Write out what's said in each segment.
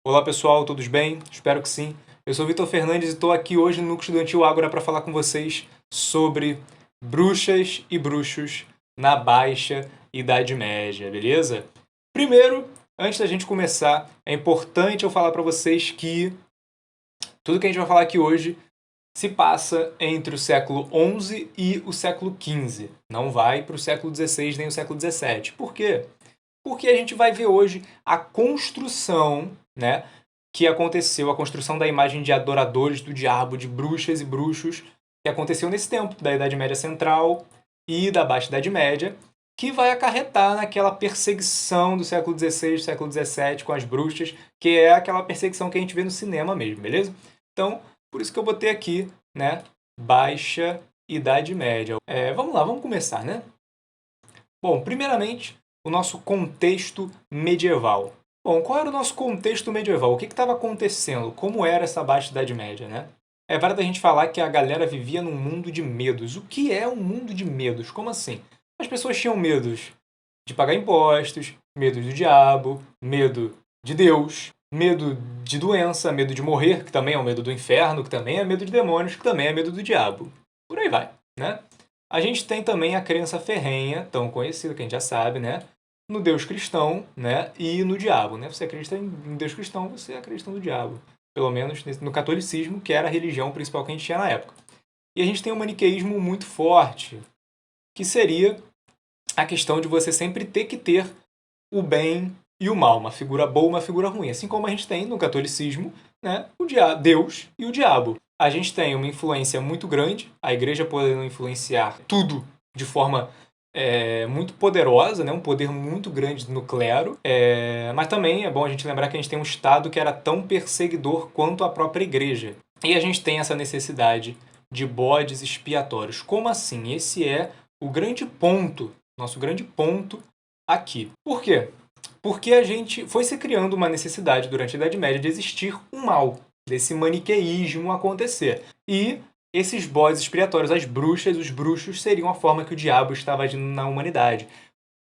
Olá pessoal, todos bem? Espero que sim. Eu sou Vitor Fernandes e estou aqui hoje no Núcleo Estudantil Ágora para falar com vocês sobre bruxas e bruxos na Baixa Idade Média, beleza? Primeiro, antes da gente começar, é importante eu falar para vocês que tudo que a gente vai falar aqui hoje se passa entre o século XI e o século XV. Não vai para o século XVI nem o século XVII. Por quê? Porque a gente vai ver hoje a construção, né, que aconteceu, a construção da imagem de adoradores do diabo, de bruxas e bruxos, que aconteceu nesse tempo, da Idade Média Central e da Baixa Idade Média, que vai acarretar naquela perseguição do século XVI, século XVII com as bruxas, que é aquela perseguição que a gente vê no cinema mesmo, beleza? Então, por isso que eu botei aqui, né, Baixa Idade Média. Vamos lá, vamos começar, né? Bom, primeiramente, o nosso contexto medieval. Bom, qual era o nosso contexto medieval? O que estava acontecendo? Como era essa Baixa Idade Média, né? É válido a gente falar que a galera vivia num mundo de medos. O que é um mundo de medos? Como assim? As pessoas tinham medos de pagar impostos, medo do diabo, medo de Deus, medo de doença, medo de morrer, que também é o medo do inferno, que também é medo de demônios, que também é medo do diabo. Por aí vai, né? A gente tem também a crença ferrenha, tão conhecida, que a gente já sabe, né? No Deus cristão, né? E no diabo, né? Você acredita em Deus cristão, você acredita no diabo. Pelo menos no catolicismo, que era a religião principal que a gente tinha na época. E a gente tem um maniqueísmo muito forte, que seria a questão de você sempre ter que ter o bem e o mal, uma figura boa e uma figura ruim. Assim como a gente tem no catolicismo, né? Deus e o diabo. A gente tem uma influência muito grande, a igreja podendo influenciar tudo de forma muito poderosa, né? Um poder muito grande no clero, mas também é bom a gente lembrar que a gente tem um Estado que era tão perseguidor quanto a própria igreja. E a gente tem essa necessidade de bodes expiatórios. Como assim? Esse é o grande ponto, nosso grande ponto aqui. Por quê? Porque a gente foi se criando uma necessidade durante a Idade Média de existir um mal, desse maniqueísmo acontecer. E esses bodes expiatórios, as bruxas, os bruxos, seriam a forma que o diabo estava agindo na humanidade,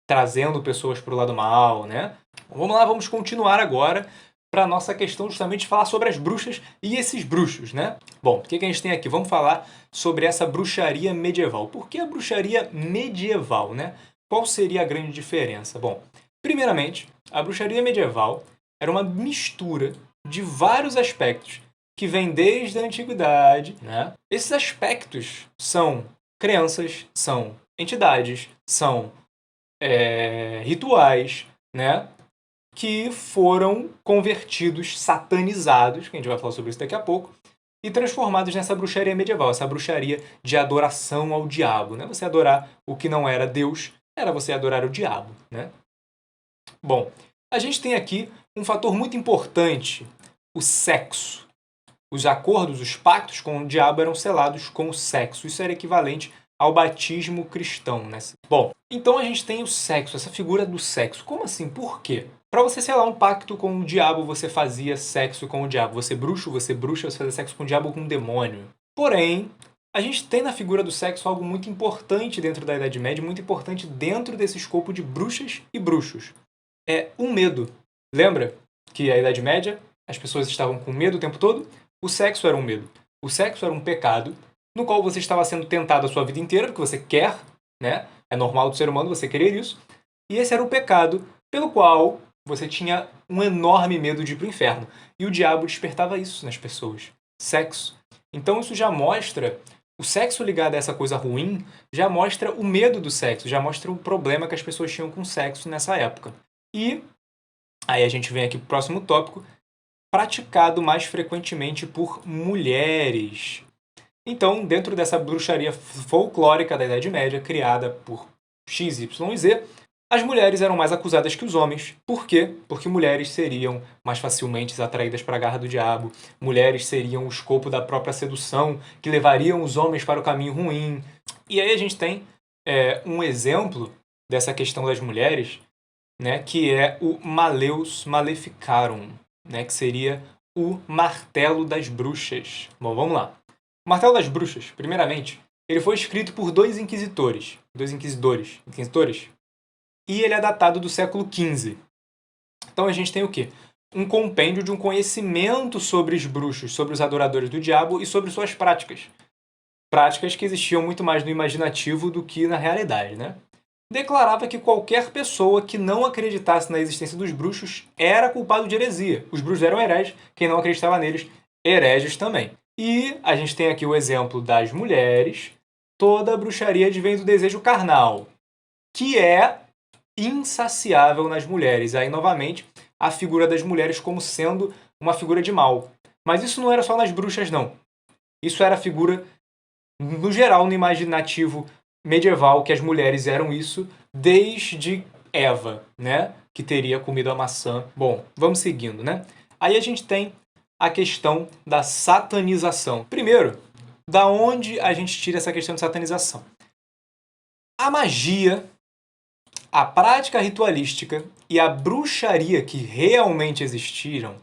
trazendo pessoas para o lado mal, né? Vamos lá, vamos continuar agora para a nossa questão justamente de falar sobre as bruxas e esses bruxos, né? Bom, o que a gente tem aqui? Vamos falar sobre essa bruxaria medieval. Por que a bruxaria medieval, né? Qual seria a grande diferença? Bom, primeiramente, a bruxaria medieval era uma mistura de vários aspectos que vêm desde a antiguidade, né? Esses aspectos são crenças, são entidades, são rituais, né? Que foram convertidos, satanizados, que a gente vai falar sobre isso daqui a pouco, e transformados nessa bruxaria medieval, essa bruxaria de adoração ao diabo, né? Você adorar o que não era Deus, era você adorar o diabo, né? Bom, a gente tem aqui um fator muito importante, o sexo. Os acordos, os pactos com o diabo eram selados com o sexo. Isso era equivalente ao batismo cristão, né? Bom, então a gente tem o sexo, essa figura do sexo. Como assim? Por quê? Para você selar um pacto com o diabo, você fazia sexo com o diabo. Você bruxo, você bruxa, você fazia sexo com o diabo ou com um demônio. Porém, a gente tem na figura do sexo algo muito importante dentro da Idade Média, muito importante dentro desse escopo de bruxas e bruxos. É o medo. Lembra que a Idade Média, as pessoas estavam com medo o tempo todo? O sexo era um medo. O sexo era um pecado no qual você estava sendo tentado a sua vida inteira, porque você quer, né? É normal do ser humano você querer isso. E esse era o pecado pelo qual você tinha um enorme medo de ir para o inferno. E o diabo despertava isso nas pessoas. Sexo. Então isso já mostra, o sexo ligado a essa coisa ruim, já mostra o medo do sexo, já mostra o problema que as pessoas tinham com o sexo nessa época. E aí a gente vem aqui para o próximo tópico, praticado mais frequentemente por mulheres. Então, dentro dessa bruxaria folclórica da Idade Média, criada por X, Y e Z, as mulheres eram mais acusadas que os homens. Por quê? Porque mulheres seriam mais facilmente atraídas para a garra do diabo, mulheres seriam o escopo da própria sedução, que levariam os homens para o caminho ruim. E aí a gente tem um exemplo dessa questão das mulheres, né, que é o Maleus Maleficarum, né, que seria o martelo das bruxas. Bom, vamos lá. O martelo das bruxas, primeiramente, ele foi escrito por dois inquisidores, e ele é datado do século XV. Então a gente tem o quê? um compêndio de um conhecimento sobre os bruxos, sobre os adoradores do diabo e sobre suas práticas. Práticas que existiam muito mais no imaginativo do que na realidade, né? Declarava que qualquer pessoa que não acreditasse na existência dos bruxos era culpado de heresia. Os bruxos eram hereges, quem não acreditava neles, hereges também. E a gente tem aqui o exemplo das mulheres. Toda bruxaria advém do desejo carnal, que é insaciável nas mulheres. Aí, novamente, a figura das mulheres como sendo uma figura de mal. Mas isso não era só nas bruxas, não. Isso era figura, no geral, no imaginativo medieval, que as mulheres eram isso desde Eva, né? Que teria comido a maçã. Bom, vamos seguindo, né? Aí a gente tem a questão da satanização. Primeiro, da onde a gente tira essa questão de satanização? A magia, a prática ritualística e a bruxaria que realmente existiram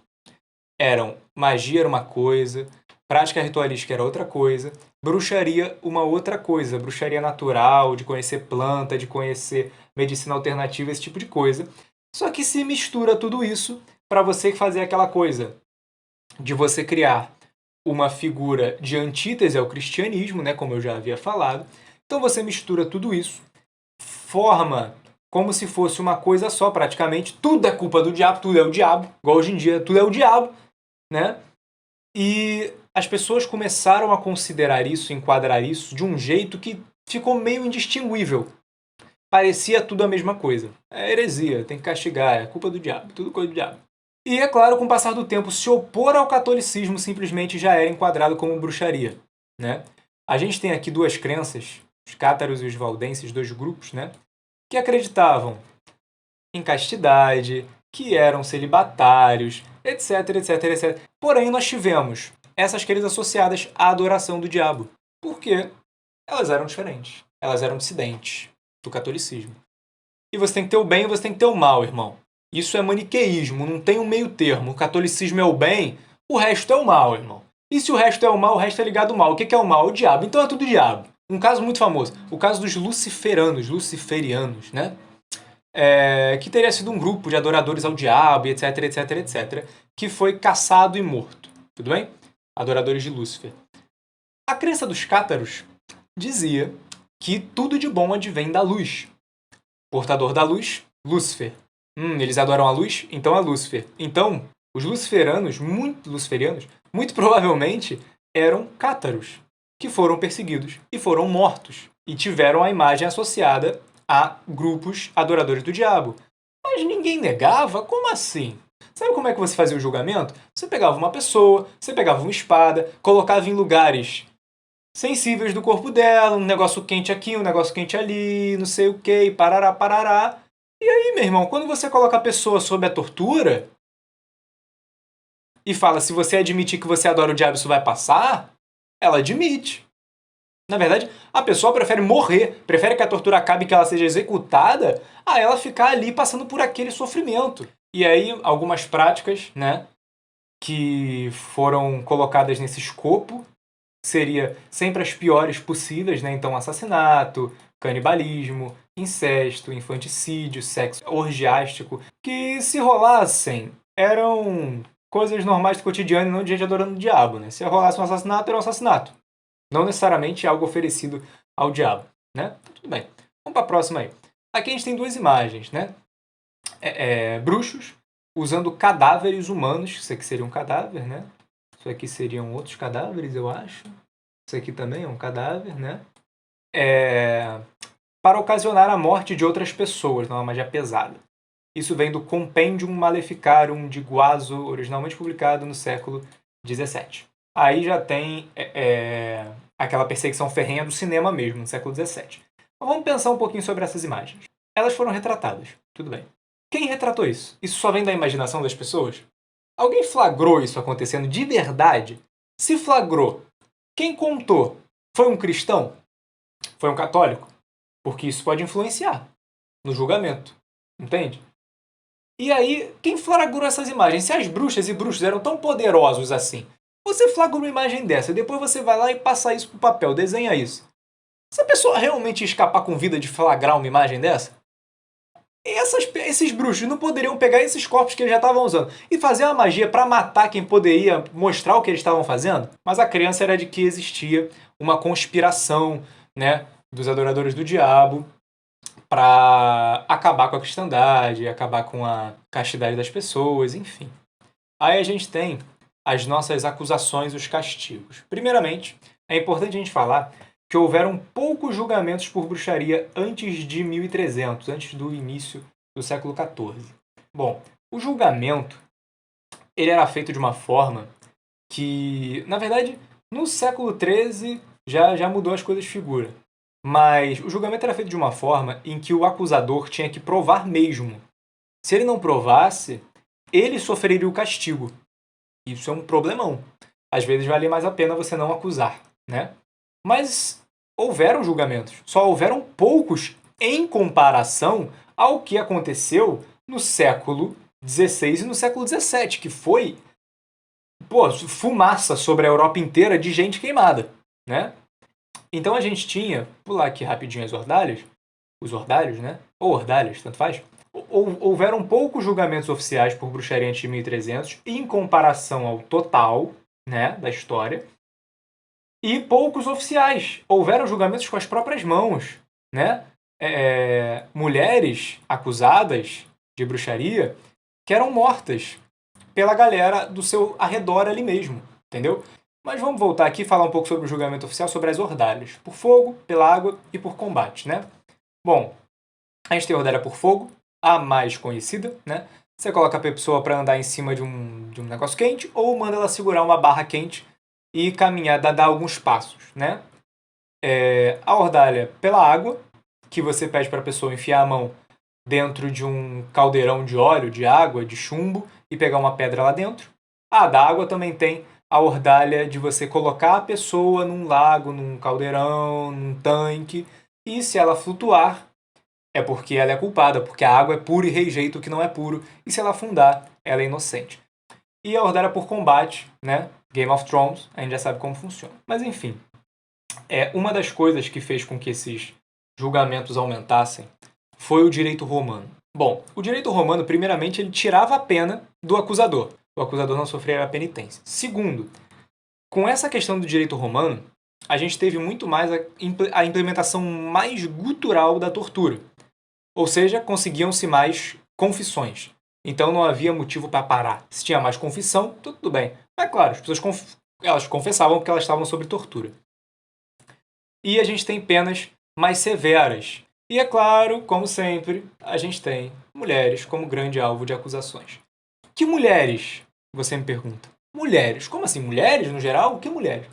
magia era uma coisa, prática ritualística era outra coisa, bruxaria uma outra coisa, bruxaria natural, de conhecer planta, de conhecer medicina alternativa, esse tipo de coisa. Só que se mistura tudo isso para você fazer aquela coisa de você criar uma figura de antítese ao cristianismo, né, como eu já havia falado. Então você mistura tudo isso, forma como se fosse uma coisa só, praticamente. Tudo é culpa do diabo, tudo é o diabo. Igual hoje em dia, tudo é o diabo, né? E as pessoas começaram a considerar isso, enquadrar isso, de um jeito que ficou meio indistinguível. Parecia tudo a mesma coisa. É heresia, tem que castigar, é culpa do diabo, tudo coisa do diabo. E, é claro, com o passar do tempo, se opor ao catolicismo simplesmente já era enquadrado como bruxaria, né? A gente tem aqui duas crenças, os cátaros e os valdenses, dois grupos, né? Que acreditavam em castidade, que eram celibatários, etc, etc, etc. Porém, nós tivemos essas crenças associadas à adoração do diabo. Por quê? Elas eram diferentes. Elas eram dissidentes do catolicismo. E você tem que ter o bem e você tem que ter o mal, irmão. Isso é maniqueísmo, não tem um meio termo. O catolicismo é o bem, o resto é o mal, irmão. E se o resto é o mal, o resto é ligado ao mal. O que é o mal? O diabo. Então é tudo diabo. Um caso muito famoso, o caso dos luciferianos, né? Que teria sido um grupo de adoradores ao diabo, etc, etc, etc, que foi caçado e morto. Tudo bem? Adoradores de Lúcifer. A crença dos cátaros dizia que tudo de bom advém da luz. Portador da luz, Lúcifer. Eles adoram a luz? Então é Lúcifer. Então, os luciferianos, muito provavelmente eram cátaros, que foram perseguidos e foram mortos. E tiveram a imagem associada a grupos adoradores do diabo. Mas ninguém negava? Como assim? Sabe como é que você fazia o julgamento? Você pegava uma pessoa, você pegava uma espada, colocava em lugares sensíveis do corpo dela, um negócio quente aqui, um negócio quente ali, não sei o que, parará, parará. E aí, meu irmão, quando você coloca a pessoa sob a tortura e fala, se você admitir que você adora o diabo, isso vai passar, ela admite. Na verdade, a pessoa prefere morrer, prefere que a tortura acabe e que ela seja executada, a ela ficar ali passando por aquele sofrimento. E aí, algumas práticas, né, que foram colocadas nesse escopo, seria sempre as piores possíveis, né? Então, assassinato, canibalismo, incesto, infanticídio, sexo orgiástico, que se rolassem eram coisas normais do cotidiano e não de gente adorando o diabo, né? Se rolasse um assassinato, era um assassinato. Não necessariamente algo oferecido ao diabo, né? Tudo bem. Vamos para a próxima aí. Aqui a gente tem duas imagens, né? Bruxos usando cadáveres humanos. Isso aqui seria um cadáver, né? Isso aqui seriam outros cadáveres, eu acho. Isso aqui também é um cadáver, né? Para ocasionar a morte de outras pessoas, não é uma magia pesada. Isso vem do Compendium Maleficarum de Guaso, originalmente publicado no século XVII. Aí já tem aquela perseguição ferrenha do cinema mesmo, no século XVII. Mas vamos pensar um pouquinho sobre essas imagens. Elas foram retratadas, tudo bem. Quem retratou isso? Isso só vem da imaginação das pessoas? Alguém flagrou isso acontecendo de verdade? Se flagrou, quem contou? Foi um cristão? Foi um católico? Porque isso pode influenciar no julgamento, entende? E aí, quem flagrou essas imagens? Se as bruxas e bruxos eram tão poderosos assim, você flagra uma imagem dessa, depois você vai lá e passa isso pro papel, desenha isso. Essa pessoa realmente ia escapar com vida de flagrar uma imagem dessa? esses bruxos não poderiam pegar esses corpos que eles já estavam usando e fazer uma magia para matar quem poderia mostrar o que eles estavam fazendo? Mas a crença era de que existia uma conspiração, né, dos adoradores do diabo para acabar com a cristandade, acabar com a castidade das pessoas, enfim. Aí a gente tem as nossas acusações e os castigos. Primeiramente, é importante a gente falar que houveram poucos julgamentos por bruxaria antes de 1300, antes do início do século XIV. Bom, o julgamento ele era feito de uma forma que, na verdade, no século XIII já mudou as coisas de figura. Mas o julgamento era feito de uma forma em que o acusador tinha que provar mesmo. Se ele não provasse, ele sofreria o castigo. Isso é um problemão. Às vezes vale mais a pena você não acusar, né? Mas houveram julgamentos. Só houveram poucos em comparação ao que aconteceu no século XVI e no século XVII, que foi fumaça sobre a Europa inteira de gente queimada, né? Então a gente tinha, pular aqui rapidinho os ordalhos, né? Ou ordalhas, tanto faz. Houveram poucos julgamentos oficiais por bruxaria antes de 1300 em comparação ao total, né, da história. E poucos oficiais. Houveram julgamentos com as próprias mãos, né? Mulheres acusadas de bruxaria que eram mortas pela galera do seu arredor ali mesmo, entendeu? Mas vamos voltar aqui e falar um pouco sobre o julgamento oficial, sobre as ordalhas. Por fogo, pela água e por combate, né? Bom, a gente tem a ordalha por fogo, a mais conhecida, né? Você coloca a pessoa para andar em cima de um negócio quente ou manda ela segurar uma barra quente e caminhar, dar alguns passos, né? A ordalha pela água, que você pede para a pessoa enfiar a mão dentro de um caldeirão de óleo, de água, de chumbo e pegar uma pedra lá dentro. A da água também tem a ordalha de você colocar a pessoa num lago, num caldeirão, num tanque, e se ela flutuar, é porque ela é culpada, porque a água é pura e rejeita o que não é puro, e se ela afundar, ela é inocente. E a ordalha por combate, né? Game of Thrones, a gente já sabe como funciona. Mas enfim, uma das coisas que fez com que esses julgamentos aumentassem foi o direito romano. Bom, o direito romano, primeiramente, ele tirava a pena do acusador. O acusador não sofria a penitência. Segundo, com essa questão do direito romano, a gente teve muito mais a implementação mais gutural da tortura. Ou seja, conseguiam-se mais confissões. Então não havia motivo para parar. Se tinha mais confissão, tudo bem. Mas claro, as pessoas elas confessavam porque elas estavam sob tortura. E a gente tem penas mais severas. E é claro, como sempre, a gente tem mulheres como grande alvo de acusações. Que mulheres? Você me pergunta. Mulheres? Como assim? Mulheres no geral? Que mulheres?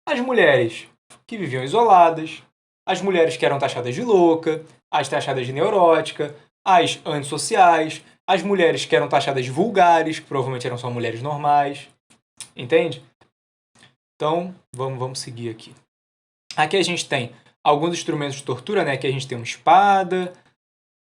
As mulheres que viviam isoladas, as mulheres que eram taxadas de louca, as taxadas de neurótica, as antissociais, as mulheres que eram taxadas de vulgares, que provavelmente eram só mulheres normais. Entende? Então, vamos seguir aqui. Aqui a gente tem alguns instrumentos de tortura, né? Aqui a gente tem uma espada,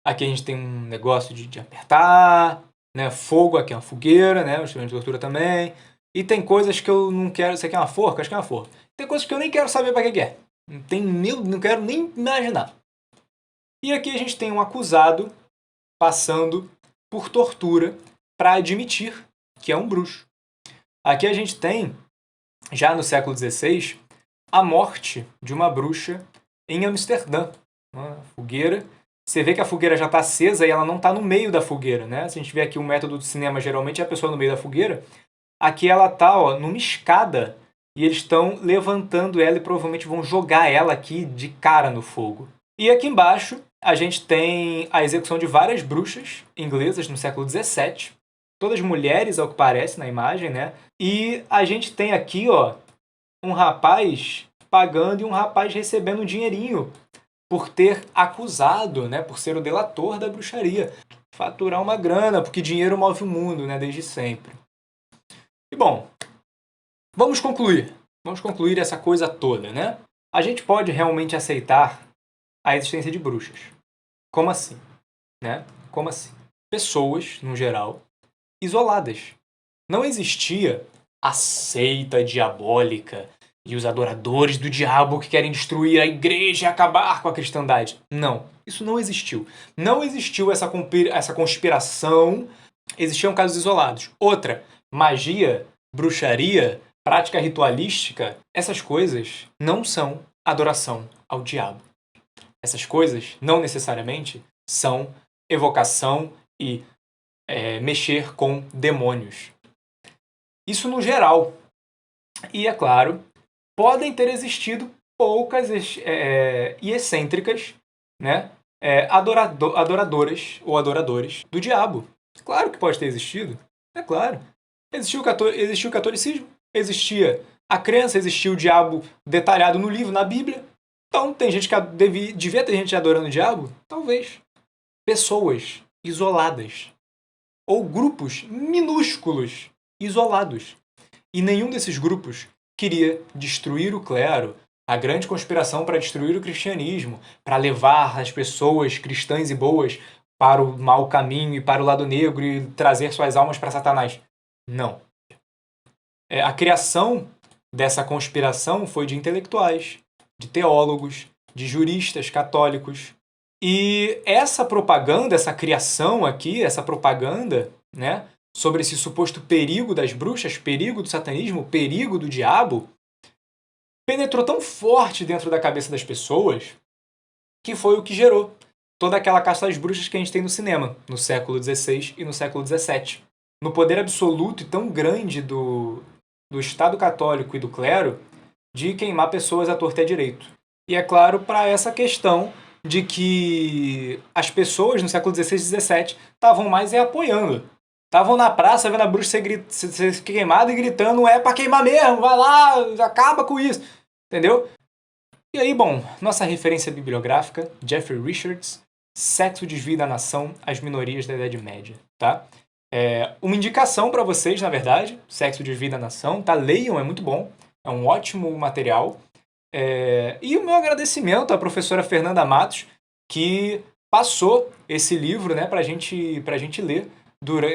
aqui a gente tem um negócio de apertar, né? Fogo, aqui é uma fogueira, né? Um instrumento de tortura também. E tem coisas que eu não quero... Isso aqui é uma forca? Acho que é uma forca. Tem coisas que eu nem quero saber para que é. Não quero nem imaginar. E aqui a gente tem um acusado passando por tortura para admitir que é um bruxo. Aqui a gente tem, já no século XVI, a morte de uma bruxa em Amsterdã. Uma fogueira. Você vê que a fogueira já está acesa e ela não está no meio da fogueira, né? Se a gente vê aqui o método do cinema, geralmente é a pessoa no meio da fogueira. Aqui ela está numa escada e eles estão levantando ela e provavelmente vão jogar ela aqui de cara no fogo. E aqui embaixo a gente tem a execução de várias bruxas inglesas no século XVII. Todas mulheres, ao que parece na imagem, né? E a gente tem aqui, um rapaz pagando e um rapaz recebendo um dinheirinho por ter acusado, né? Por ser o delator da bruxaria. Faturar uma grana, porque dinheiro move o mundo, né? Desde sempre. E bom, vamos concluir. Vamos concluir essa coisa toda, né? A gente pode realmente aceitar a existência de bruxas. Como assim? Né? Como assim? Pessoas, no geral, isoladas. Não existia a seita diabólica e os adoradores do diabo que querem destruir a igreja e acabar com a cristandade. Não. Isso não existiu. Não existiu essa conspiração. Existiam casos isolados. Outra, magia, bruxaria, prática ritualística, essas coisas não são adoração ao diabo. Essas coisas não necessariamente são evocação e mexer com demônios. Isso no geral. E, é claro, podem ter existido poucas e excêntricas, né, adoradoras ou adoradores do diabo. Claro que pode ter existido. É claro. Existiu o catolicismo, existia a crença, existia o diabo detalhado no livro, na Bíblia. Então, tem gente que devia ter gente adorando o diabo? Talvez. Pessoas isoladas. Ou grupos minúsculos isolados. E nenhum desses grupos queria destruir o clero, a grande conspiração para destruir o cristianismo, para levar as pessoas cristãs e boas para o mau caminho e para o lado negro e trazer suas almas para Satanás. Não. A criação dessa conspiração foi de intelectuais, de teólogos, de juristas católicos. E essa propaganda, essa criação aqui, essa propaganda, né, sobre esse suposto perigo das bruxas, perigo do satanismo, perigo do diabo, penetrou tão forte dentro da cabeça das pessoas que foi o que gerou toda aquela caça às bruxas que a gente tem no cinema, no século XVI e no século XVII. No poder absoluto e tão grande do Estado católico e do clero de queimar pessoas à torta e à direito. E, é claro, para essa questão de que as pessoas no século XVI e XVII estavam mais apoiando. Estavam na praça vendo a bruxa ser queimada e gritando: é pra queimar mesmo, vai lá, acaba com isso. Entendeu? E aí, bom, nossa referência bibliográfica, Jeffrey Richards, Sexo desvia da nação, as minorias da Idade Média, tá? Uma indicação para vocês, na verdade, Sexo desvia da nação, tá? Leiam, é muito bom, é um ótimo material. E o meu agradecimento à professora Fernanda Matos, que passou esse livro, né, pra gente ler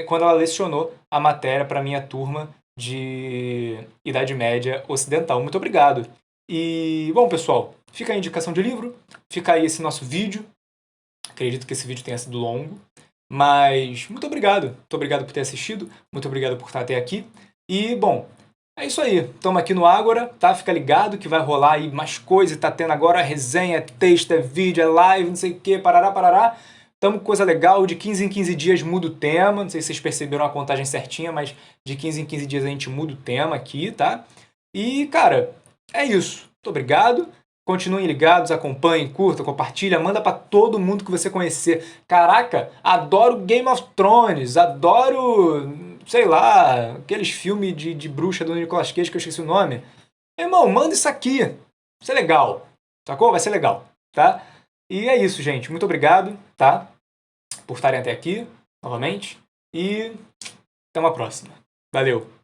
quando ela lecionou a matéria para minha turma de Idade Média Ocidental. Muito obrigado. E, bom, pessoal, fica a indicação de livro, fica aí esse nosso vídeo. Acredito que esse vídeo tenha sido longo, mas muito obrigado. Muito obrigado por ter assistido, muito obrigado por estar até aqui. E, bom, é isso aí. Estamos aqui no Ágora, tá? Fica ligado que vai rolar aí mais coisa. Tá tendo agora resenha, é texto, é vídeo, é live, não sei o que, parará, parará. Tamo com coisa legal, de 15 em 15 dias muda o tema. Não sei se vocês perceberam a contagem certinha, mas de 15 em 15 dias a gente muda o tema aqui, tá? E, cara, é isso. Muito obrigado. Continuem ligados, acompanhem, curtam, compartilhem, manda pra todo mundo que você conhecer. Caraca, adoro Game of Thrones, adoro, sei lá, aqueles filmes de bruxa do Nicolas Cage que eu esqueci o nome. Irmão, manda isso aqui. Vai ser legal, sacou? Vai ser legal, tá? E é isso, gente. Muito obrigado, tá? Por estarem até aqui, novamente. E até uma próxima. Valeu!